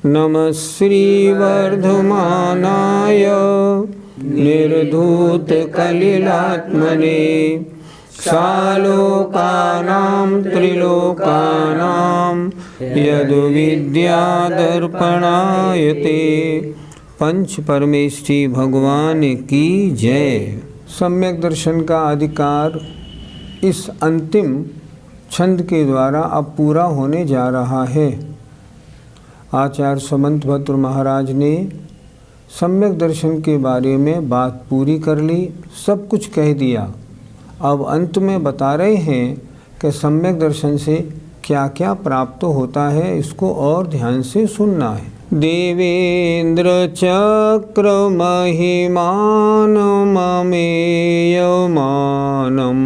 नमः श्रीवर्धमानाय निर्धूतकलिलात्मने सालोकानां त्रिलोकानां यद्विद्यादर्पणायते। पंच परमेष्ठी भगवान की जय। सम्यक दर्शन का अधिकार इस अंतिम छंद के द्वारा अब पूरा होने जा रहा है। आचार्य समंतभद्र महाराज ने सम्यक दर्शन के बारे में बात पूरी कर ली, सब कुछ कह दिया। अब अंत में बता रहे हैं कि सम्यक दर्शन से क्या क्या प्राप्त होता है, इसको और ध्यान से सुनना है। देवेंद्र चक्र महिमानममेयमानम,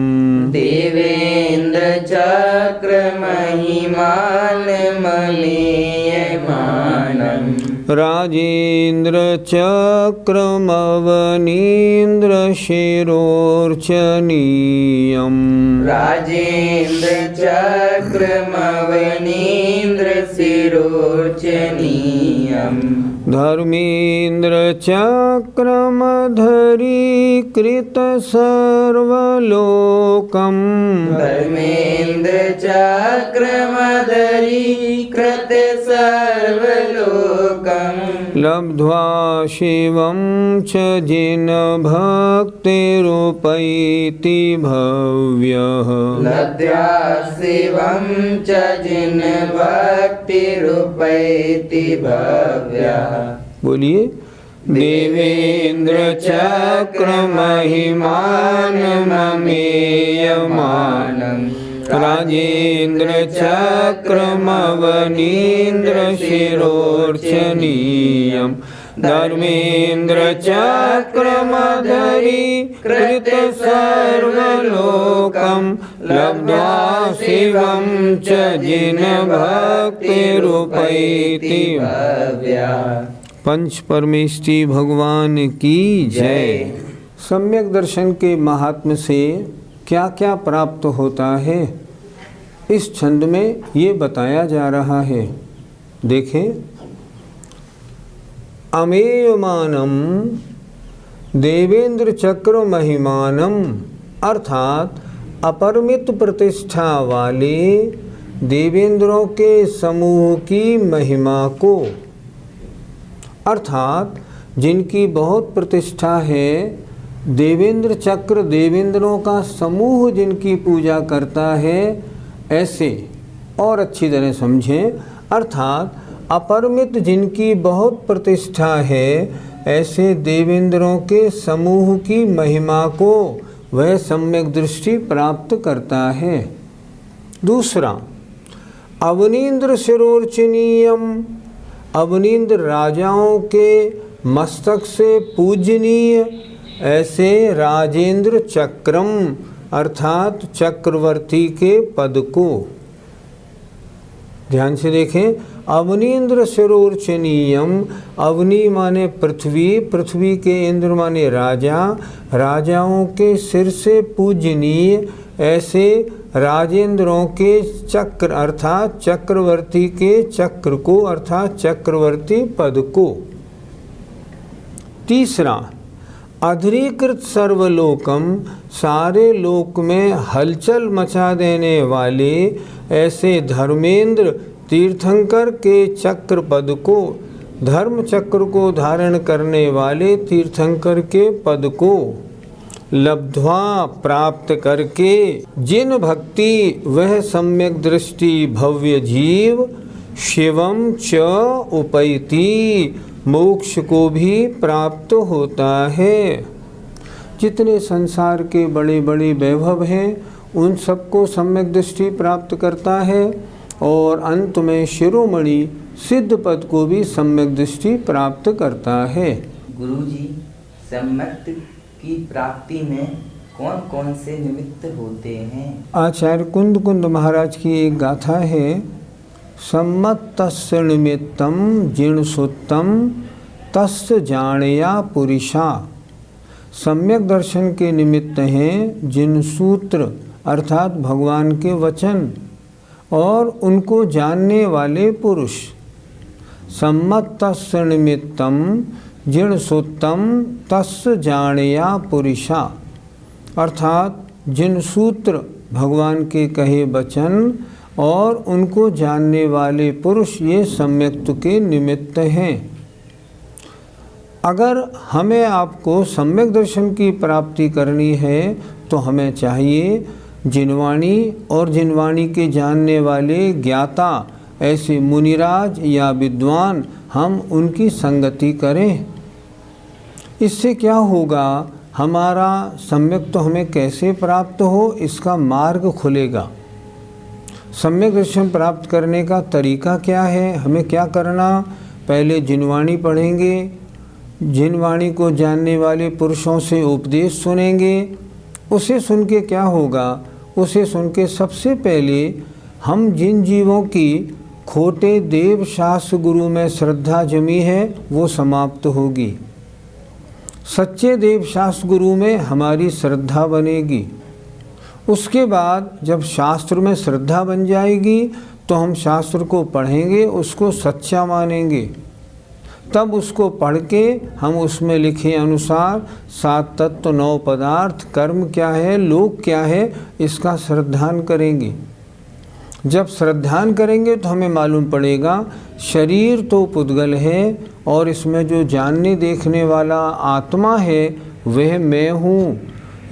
देवेंद्र चक्र महिमानममेयमानम, राजेंद्र चक्रमवनीन्द्र शिरोर्चनीयम्, राजेंद्र चक्रमवनीन्द्र शिरोर्चनीयम्, धर्मेंद्र चक्रमधरीकृत सर्वलोकम्, धर्मेंद्र चक्रमधरीकृत सर्वलोकम्, लब्ध्वा शिवं च जिन भक्तिरूपैति भव्यः, लब्ध्वा शिवं च जिन भक्तिरूपैति भव्यः। बोलिए। देवेंद्र चक्र महिमानममेयमानम्, राजेंद्र चक्रमवनीन्द्र शिरोर्चनीयम्, धर्मेंद्र चक्रमधरीकृत सर्वलोकम्, लब्ध्वा शिवं च जिन भक्तिरूपैति भव्यः। पंच परमेष्ठी भगवान की जय। सम्यक दर्शन के महात्म्य से क्या क्या प्राप्त होता है, इस छंद में ये बताया जा रहा है। देखें, अमेयमानम देवेंद्र चक्र महिमानम, अर्थात अपरिमित प्रतिष्ठा वाले देवेंद्रों के समूह की महिमा को, अर्थात जिनकी बहुत प्रतिष्ठा है, देवेंद्र चक्र देवेंद्रों का समूह जिनकी पूजा करता है, ऐसे और अच्छी तरह समझें, अर्थात अपरिमित जिनकी बहुत प्रतिष्ठा है, ऐसे देवेंद्रों के समूह की महिमा को वह सम्यक दृष्टि प्राप्त करता है। दूसरा, अवनीन्द्र शिरोर्चनीयम, अवनीन्द्र राजाओं के मस्तक से पूजनीय ऐसे राजेंद्र चक्रम, अर्थात चक्रवर्ती के पद को। ध्यान से देखें, अवनीन्द्र शिरोर्चनीयम, अवनी माने पृथ्वी, पृथ्वी के इंद्र माने राजा, राजाओं के सिर से पूजनीय ऐसे राजेंद्रों के चक्र, अर्थात चक्रवर्ती के चक्र को, अर्थात चक्रवर्ती पद को। तीसरा, अधरीकृत सर्वलोकम, सारे लोक में हलचल मचा देने वाले ऐसे धर्मेंद्र तीर्थंकर के चक्र पद को, धर्म चक्र को धारण करने वाले तीर्थंकर के पद को लब्ध्वा प्राप्त करके जिन भक्ति वह सम्यक दृष्टि भव्य जीव शिवम च उपैति, मोक्ष को भी प्राप्त होता है। जितने संसार के बड़े बड़े वैभव हैं उन सबको सम्यक दृष्टि प्राप्त करता है और अंत में शिरोमणि सिद्ध पद को भी सम्यक दृष्टि प्राप्त करता है। गुरुजी, सम्यक की प्राप्ति में कौन कौन से निमित्त होते हैं? आचार्य कुंद कुंद महाराज की एक गाथा है, सम्मत तस्य निमित्तम जिणसुत्तम तस्य जाणया पुरुषा। सम्यक दर्शन के निमित्त हैं जिन सूत्र अर्थात भगवान के वचन और उनको जानने वाले पुरुष। सम्मत तस्य निमित्तम जिणसुत्तम तस्य जाणया पुरुषा, अर्थात जिन सूत्र भगवान के कहे वचन और उनको जानने वाले पुरुष ये सम्यक्त्व के निमित्त हैं। अगर हमें आपको सम्यक दर्शन की प्राप्ति करनी है तो हमें चाहिए जिनवाणी और जिनवाणी के जानने वाले ज्ञाता ऐसे मुनिराज या विद्वान, हम उनकी संगति करें। इससे क्या होगा, हमारा सम्यक तो हमें कैसे प्राप्त हो इसका मार्ग खुलेगा। सम्यक दर्शन प्राप्त करने का तरीका क्या है, हमें क्या करना, पहले जिनवाणी पढ़ेंगे, जिनवाणी को जानने वाले पुरुषों से उपदेश सुनेंगे। उसे सुन के क्या होगा, उसे सुन के सबसे पहले हम जिन जीवों की खोटे देव शास्त्र गुरु में श्रद्धा जमी है वो समाप्त होगी। सच्चे देव शास्त्र गुरु में हमारी श्रद्धा बनेगी। उसके बाद जब शास्त्र में श्रद्धा बन जाएगी तो हम शास्त्र को पढ़ेंगे, उसको सच्चा मानेंगे। तब उसको पढ़ के हम उसमें लिखे अनुसार 7 तत्व 9 पदार्थ, कर्म क्या है, लोक क्या है, इसका श्रद्धान करेंगे। जब श्रद्धान करेंगे तो हमें मालूम पड़ेगा शरीर तो पुद्गल है और इसमें जो जानने देखने वाला आत्मा है वह मैं हूँ।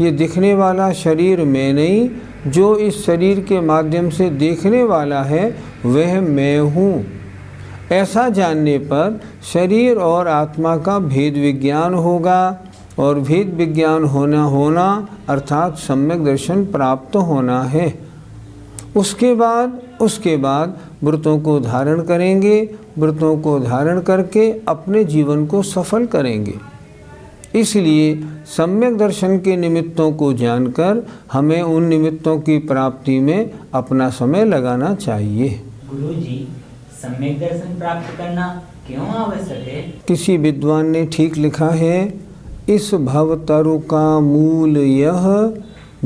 ये दिखने वाला शरीर मैं नहीं, जो इस शरीर के माध्यम से देखने वाला है वह मैं हूँ। ऐसा जानने पर शरीर और आत्मा का भेद विज्ञान होगा और भेद विज्ञान होना अर्थात सम्यक दर्शन प्राप्त होना है। उसके बाद व्रतों को धारण करेंगे, व्रतों को धारण करके अपने जीवन को सफल करेंगे। इसलिए सम्यक दर्शन के निमित्तों को जानकर हमें उन निमित्तों की प्राप्ति में अपना समय लगाना चाहिए। गुरुजी, सम्यक दर्शन प्राप्त करना क्यों आवश्यक है? किसी विद्वान ने ठीक लिखा है, इस भवतरु का मूल यह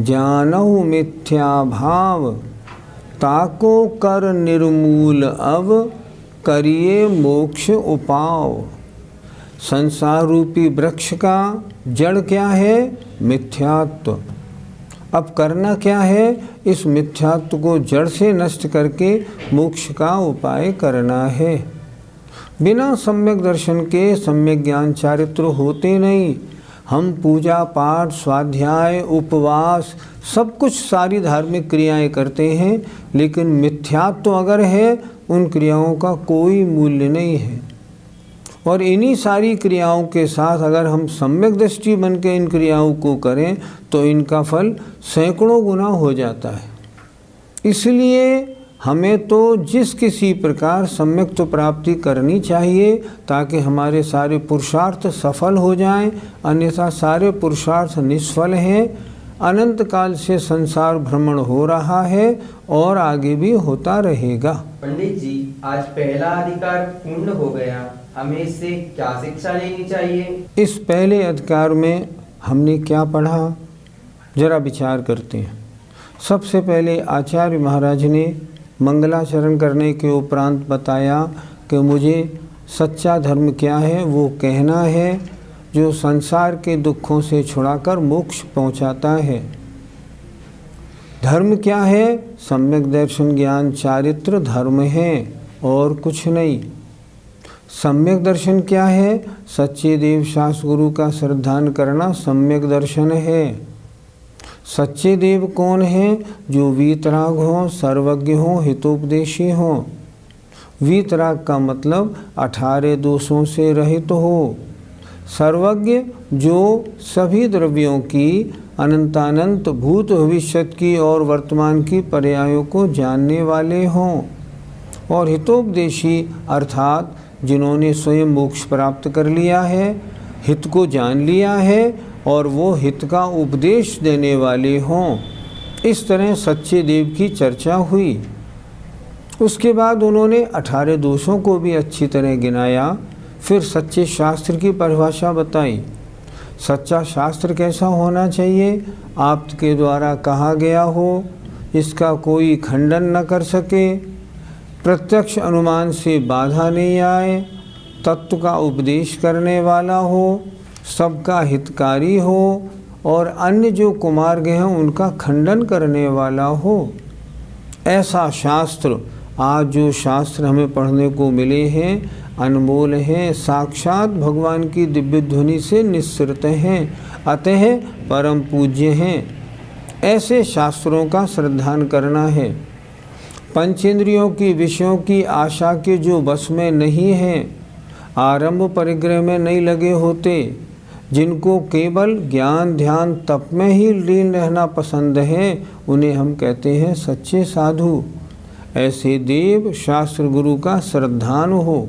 जानहु मिथ्या भाव, ताको कर निर्मूल अब करिए मोक्ष उपाव। संसार रूपी वृक्ष का जड़ क्या है, मिथ्यात्व। अब करना क्या है, इस मिथ्यात्व को जड़ से नष्ट करके मोक्ष का उपाय करना है। बिना सम्यक दर्शन के सम्यक ज्ञान चारित्र होते नहीं। हम पूजा पाठ, स्वाध्याय, उपवास सब कुछ सारी धार्मिक क्रियाएं करते हैं, लेकिन मिथ्यात्व अगर है उन क्रियाओं का कोई मूल्य नहीं है। और इन्हीं सारी क्रियाओं के साथ अगर हम सम्यक दृष्टि बन के इन क्रियाओं को करें तो इनका फल सैकड़ों गुना हो जाता है। इसलिए हमें तो जिस किसी प्रकार सम्यक तो प्राप्ति करनी चाहिए ताकि हमारे सारे पुरुषार्थ सफल हो जाएं, अन्यथा सारे पुरुषार्थ निष्फल हैं। अनंत काल से संसार भ्रमण हो रहा है और आगे भी होता रहेगा। पंडित जी, आज पहला अधिकार पूर्ण हो गया, हमें इससे क्या शिक्षा लेनी चाहिए? इस पहले अधिकार में हमने क्या पढ़ा, जरा विचार करते हैं। सबसे पहले आचार्य महाराज ने मंगलाचरण करने के उपरांत बताया कि मुझे सच्चा धर्म क्या है वो कहना है, जो संसार के दुखों से छुड़ाकर मोक्ष पहुंचाता है। धर्म क्या है, सम्यक दर्शन ज्ञान चारित्र धर्म है और कुछ नहीं। सम्यक दर्शन क्या है, सच्चे देव शास्त्र गुरु का श्रद्धान करना सम्यक दर्शन है। सच्चे देव कौन हैं, जो वीतराग हों, सर्वज्ञ हों, हितोपदेशी हों। वीतराग का मतलब 18 दोषों से रहित हो। सर्वज्ञ जो सभी द्रव्यों की अनंतानंत भूत भविष्यत की और वर्तमान की पर्यायों को जानने वाले हों, और हितोपदेशी अर्थात जिन्होंने स्वयं मोक्ष प्राप्त कर लिया है, हित को जान लिया है और वो हित का उपदेश देने वाले हों। इस तरह सच्चे देव की चर्चा हुई। उसके बाद उन्होंने 18 दोषों को भी अच्छी तरह गिनाया। फिर सच्चे शास्त्र की परिभाषा बताई। सच्चा शास्त्र कैसा होना चाहिए? आपके द्वारा कहा गया हो, इसका कोई खंडन न कर सके, प्रत्यक्ष अनुमान से बाधा नहीं आए, तत्व का उपदेश करने वाला हो, सबका हितकारी हो और अन्य जो कुमार्ग हैं उनका खंडन करने वाला हो। ऐसा शास्त्र, आज जो शास्त्र हमें पढ़ने को मिले हैं, अनमोल हैं, साक्षात भगवान की दिव्य ध्वनि से निःसृत हैं, अतः परम पूज्य हैं। ऐसे शास्त्रों का श्रद्धान करना है। पंचेंद्रियों की विषयों की आशा के जो बस में नहीं हैं, आरंभ परिग्रह में नहीं लगे होते, जिनको केवल ज्ञान ध्यान तप में ही लीन रहना पसंद है, उन्हें हम कहते हैं सच्चे साधु। ऐसे देव शास्त्र गुरु का श्रद्धान हो।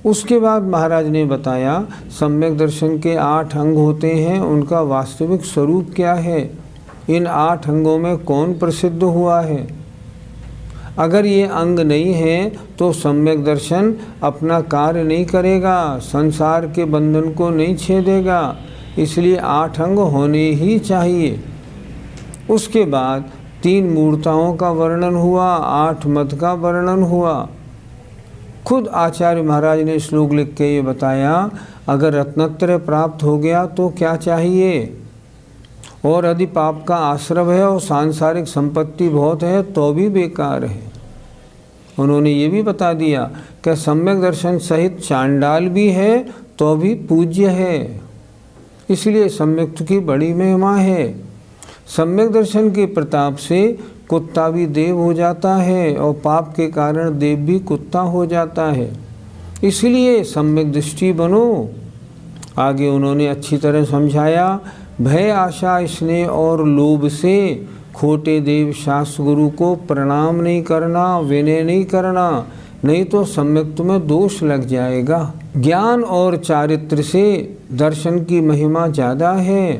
उसके बाद महाराज ने बताया सम्यक दर्शन के 8 अंग होते हैं, उनका वास्तविक स्वरूप क्या है, इन 8 अंगों में कौन प्रसिद्ध हुआ है। अगर ये अंग नहीं है तो सम्यक दर्शन अपना कार्य नहीं करेगा, संसार के बंधन को नहीं छेदेगा। इसलिए 8 अंग होने ही चाहिए। उसके बाद 3 मूर्ताओं का वर्णन हुआ, 8 मत का वर्णन हुआ। खुद आचार्य महाराज ने श्लोक लिख के ये बताया, अगर रत्नत्रय प्राप्त हो गया तो क्या चाहिए, और यदि पाप का आश्रय है और सांसारिक संपत्ति बहुत है तो भी बेकार है। उन्होंने ये भी बता दिया कि सम्यक दर्शन सहित चांडाल भी है तो भी पूज्य है। इसलिए सम्यक की बड़ी महिमा है। सम्यक दर्शन के प्रताप से कुत्ता भी देव हो जाता है और पाप के कारण देव भी कुत्ता हो जाता है। इसलिए सम्यक दृष्टि बनो। आगे उन्होंने अच्छी तरह समझाया, भय आशा स्नेह और लोभ से खोटे देव शास्त्र गुरु को प्रणाम नहीं करना, विनय नहीं करना, नहीं तो सम्यक में दोष लग जाएगा। ज्ञान और चारित्र से दर्शन की महिमा ज़्यादा है।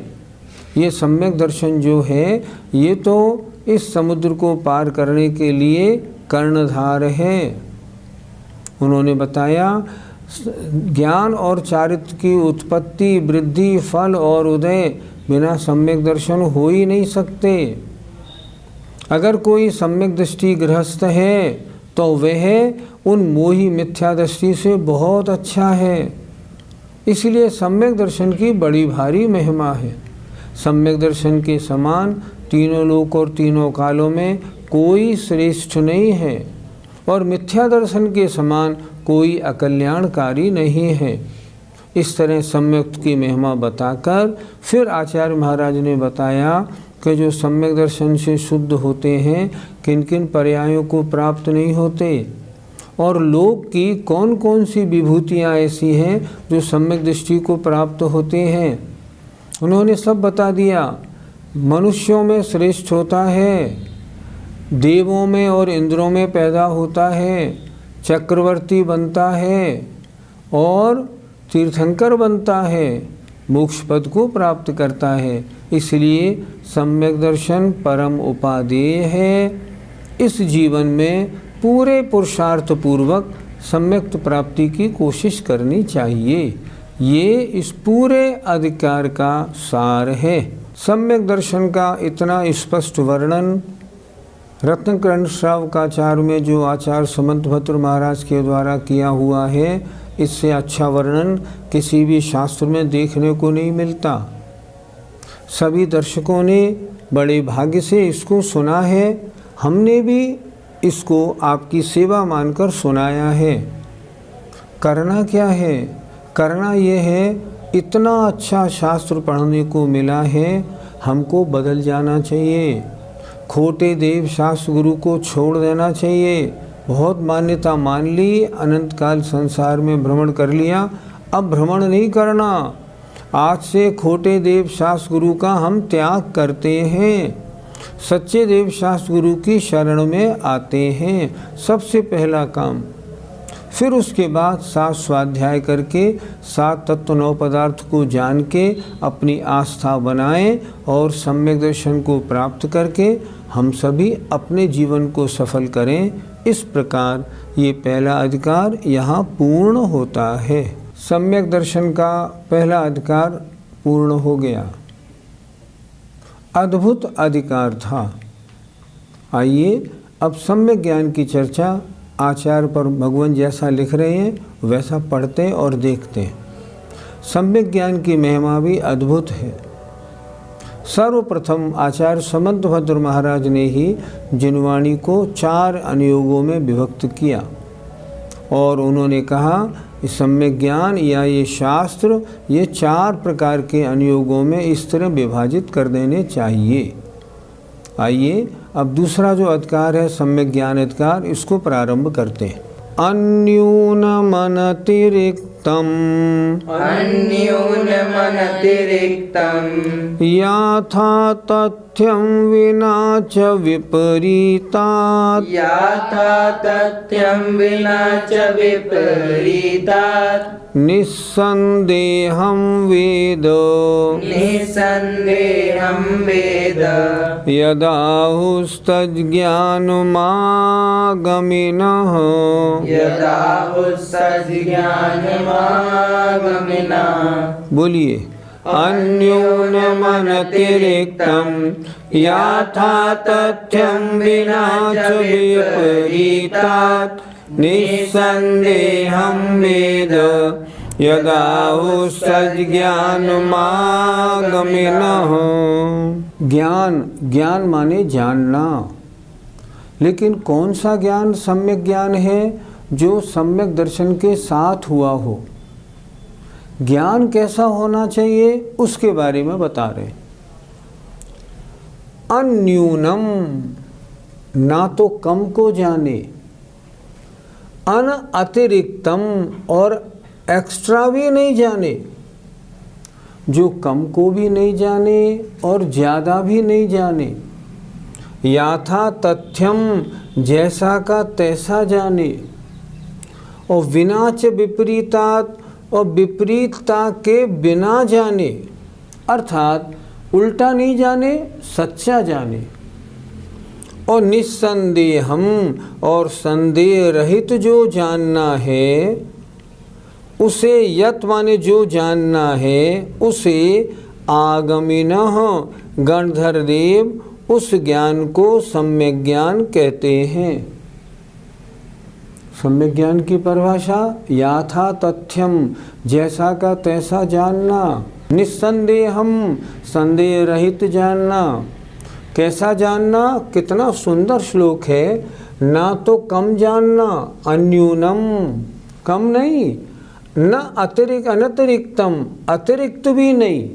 ये सम्यक दर्शन जो है ये तो इस समुद्र को पार करने के लिए कर्णधार है। उन्होंने बताया ज्ञान और चारित्र की उत्पत्ति, वृद्धि, फल और उदय बिना सम्यक दर्शन हो ही नहीं सकते। अगर कोई सम्यक दृष्टि गृहस्थ है तो वह उन मोही मिथ्या दृष्टि से बहुत अच्छा है। इसलिए सम्यक दर्शन की बड़ी भारी महिमा है। सम्यक दर्शन के समान तीनों लोक और तीनों कालों में कोई श्रेष्ठ नहीं है, और मिथ्या दर्शन के समान कोई अकल्याणकारी नहीं है। इस तरह सम्यक की महिमा बताकर फिर आचार्य महाराज ने बताया कि जो सम्यक दर्शन से शुद्ध होते हैं किन किन पर्यायों को प्राप्त नहीं होते, और लोक की कौन कौन सी विभूतियाँ ऐसी हैं जो सम्यक दृष्टि को प्राप्त होते हैं। उन्होंने सब बता दिया। मनुष्यों में श्रेष्ठ होता है, देवों में और इंद्रों में पैदा होता है, चक्रवर्ती बनता है और तीर्थंकर बनता है, मोक्ष पद को प्राप्त करता है। इसलिए सम्यक दर्शन परम उपादेय है। इस जीवन में पूरे पुरुषार्थ पूर्वक सम्यक प्राप्ति की कोशिश करनी चाहिए। ये इस पूरे अधिकार का सार है। सम्यक दर्शन का इतना स्पष्ट वर्णन रत्नकर्ण श्रावकाचार्य में जो आचार्य समंतभद्र महाराज के द्वारा किया हुआ है, इससे अच्छा वर्णन किसी भी शास्त्र में देखने को नहीं मिलता। सभी दर्शकों ने बड़े भाग्य से इसको सुना है। हमने भी इसको आपकी सेवा मानकर सुनाया है। करना क्या है? करना ये है, इतना अच्छा शास्त्र पढ़ने को मिला है, हमको बदल जाना चाहिए। खोटे देव शास्त्र गुरु को छोड़ देना चाहिए। बहुत मान्यता मान ली, अनंत काल संसार में भ्रमण कर लिया, अब भ्रमण नहीं करना। आज से खोटे देव शास्त्र गुरु का हम त्याग करते हैं, सच्चे देव शास्त्र गुरु की शरण में आते हैं, सबसे पहला काम। फिर उसके बाद 7 स्वाध्याय करके 7 तत्व 9 पदार्थ को जान के अपनी आस्था बनाएं और सम्यक दर्शन को प्राप्त करके हम सभी अपने जीवन को सफल करें। इस प्रकार ये पहला अधिकार यहाँ पूर्ण होता है। सम्यक दर्शन का पहला अधिकार पूर्ण हो गया। अद्भुत अधिकार था। आइए अब सम्यक ज्ञान की चर्चा आचार्य पर भगवान जैसा लिख रहे हैं वैसा पढ़ते और देखते हैं। सम्यक ज्ञान की महिमा भी अद्भुत है। सर्वप्रथम आचार्य समंतभद्र महाराज ने ही जिनवाणी को 4 अनुयोगों में विभक्त किया और उन्होंने कहा इस सम्यक ज्ञान या ये शास्त्र ये 4 प्रकार के अनुयोगों में इस तरह विभाजित कर देने चाहिए। आइए अब दूसरा जो अधिकार है सम्यक ज्ञान अधिकार, इसको प्रारंभ करते हैं। अन्यूनमनतिरिक्तम् याथा तथ्यं विना च विपरीतात् निस्सन्देहं वेद यदाहुस्तज्ज्ञानमागमिनः बोलिए। अन्यूनमनतिरिक्तं याथा तथ्यं विना च विपरीतात् निस्सन्देहं वेद यदाहुस्तज्ज्ञानमागमिनः। ज्ञान माने जानना, लेकिन कौन सा ज्ञान सम्यक ज्ञान है? जो सम्यक दर्शन के साथ हुआ हो। ज्ञान कैसा होना चाहिए उसके बारे में बता रहे। अन्यूनम, ना तो कम को जाने, अन अतिरिक्तम, और एक्स्ट्रा भी नहीं जाने, जो कम को भी नहीं जाने और ज़्यादा भी नहीं जाने। याथा तथ्यम, जैसा का तैसा जाने, और विना च विपरीतात्, और विपरीतता के बिना जाने, अर्थात उल्टा नहीं जाने, सच्चा जाने। और निस्संदेहम, और संदेह रहित जो जानना है उसे, यत माने जो जानना है उसे, आगमिनः गणधर देव उस ज्ञान को सम्यक ज्ञान कहते हैं। सम्यक ज्ञान की परिभाषा याथा तथ्यम, जैसा का तैसा जानना, निस्संदेहम, संदेह रहित जानना। कैसा जानना? कितना सुंदर श्लोक है। ना तो कम जानना, अन्यूनम, कम नहीं, न अनतिरिक्तम, अतिरिक्त भी नहीं।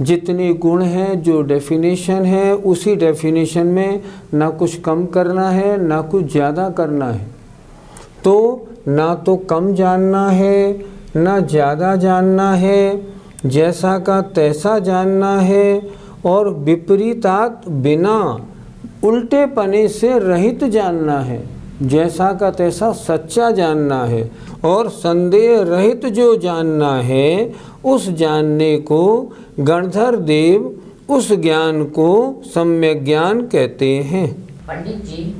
जितने गुण हैं, जो डेफिनेशन है, उसी डेफिनेशन में ना कुछ कम करना है ना कुछ ज़्यादा करना है। तो ना तो कम जानना है ना ज़्यादा जानना है, जैसा का तैसा जानना है, और विपरीतात बिना, उल्टे पने से रहित जानना है, जैसा का तैसा सच्चा जानना है। और संदेह रहित जो जानना है उस जानने को गणधर देव, उस ज्ञान को सम्यक ज्ञान कहते हैं। पंडित जी,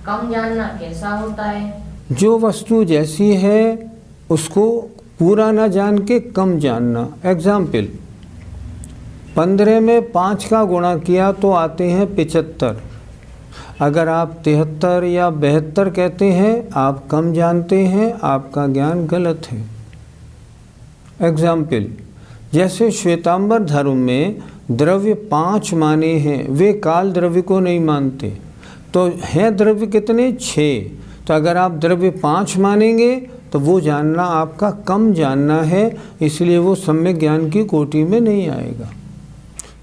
कम जानना कैसा होता है? जो वस्तु जैसी है उसको पूरा ना जान के कम जानना। एग्जाम्पल, 15 में 5 का गुणा किया तो आते हैं 75। अगर आप 73 या 72 कहते हैं आप कम जानते हैं, आपका ज्ञान गलत है। एग्जाम्पल, जैसे श्वेतांबर धर्म में द्रव्य 5 माने हैं, वे काल द्रव्य को नहीं मानते, तो हैं द्रव्य कितने? 6। तो अगर आप द्रव्य 5 मानेंगे तो वो जानना आपका कम जानना है, इसलिए वो सम्यक ज्ञान की कोटि में नहीं आएगा।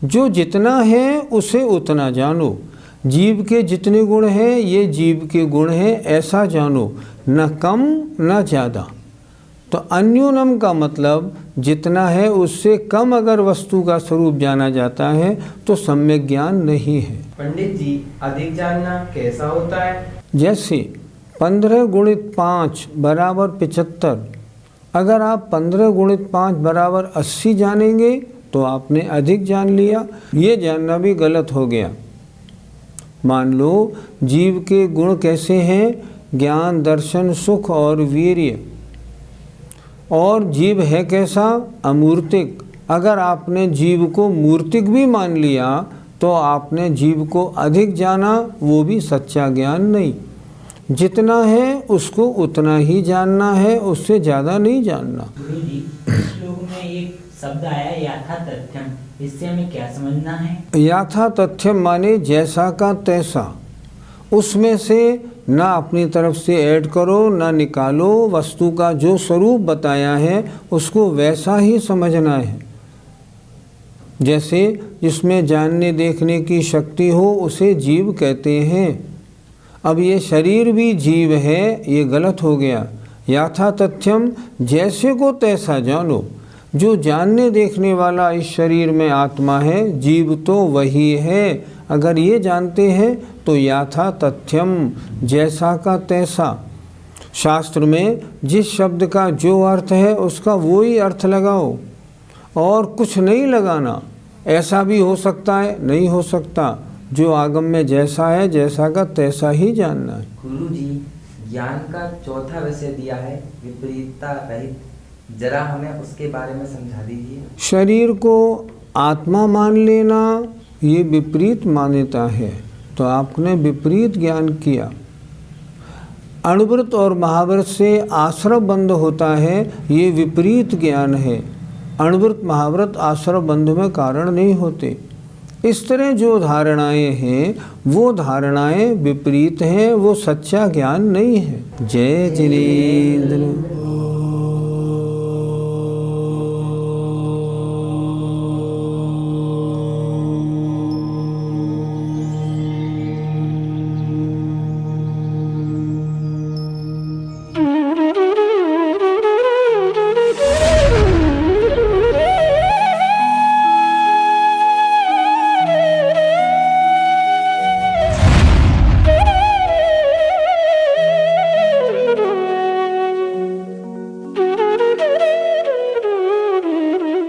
जो जितना है उसे उतना जानो। जीव के जितने गुण हैं ये जीव के गुण हैं, ऐसा जानो, न कम न ज़्यादा। तो अन्यूनम का मतलब जितना है उससे कम अगर वस्तु का स्वरूप जाना जाता है तो सम्यक ज्ञान नहीं है। पंडित जी, अधिक जानना कैसा होता है? जैसे 15 गुणित 5 बराबर 75, अगर आप 15 गुणित 5 बराबर 80 जानेंगे तो आपने अधिक जान लिया। ये जानना भी गलत हो गया। मान लो जीव के गुण कैसे हैं, ज्ञान, दर्शन, सुख और वीर्य, और जीव है कैसा, अमूर्तिक। अगर आपने जीव को मूर्तिक भी मान लिया तो आपने जीव को अधिक जाना, वो भी सच्चा ज्ञान नहीं। जितना है उसको उतना ही जानना है, उससे ज़्यादा नहीं जानना। गुरु जी, इस श्लोक में एक शब्द आया यथा तथ्यम, इससे हमें क्या समझना है? यथा तथ्यम माने जैसा का तैसा, उसमें से ना अपनी तरफ से ऐड करो ना निकालो, वस्तु का जो स्वरूप बताया है उसको वैसा ही समझना है। जैसे जिसमें जानने देखने की शक्ति हो उसे जीव कहते हैं। अब ये शरीर भी जीव है, ये गलत हो गया। यथा तथ्यम, जैसे को तैसा जानो। जो जानने देखने वाला इस शरीर में आत्मा है, जीव तो वही है। अगर ये जानते हैं तो यथा तथ्यम, जैसा का तैसा। शास्त्र में जिस शब्द का जो अर्थ है उसका वो ही अर्थ लगाओ और कुछ नहीं लगाना। ऐसा भी हो सकता है, नहीं हो सकता। जो आगम में जैसा है, जैसा का तैसा ही जानना है। गुरु जी, ज्ञान का चौथा विषय दिया है विपरीतता रहित, जरा हमें उसके बारे में समझा दीजिए। शरीर को आत्मा मान लेना ये विपरीत मान्यता है, तो आपने विपरीत ज्ञान किया। अणुव्रत और महाव्रत से आश्रव बंध होता है, ये विपरीत ज्ञान है। अणुव्रत महाव्रत आश्रव बंध में कारण नहीं होते। इस तरह जो धारणाएं हैं वो धारणाएं विपरीत हैं, वो सच्चा ज्ञान नहीं है। जय जिनेंद्र।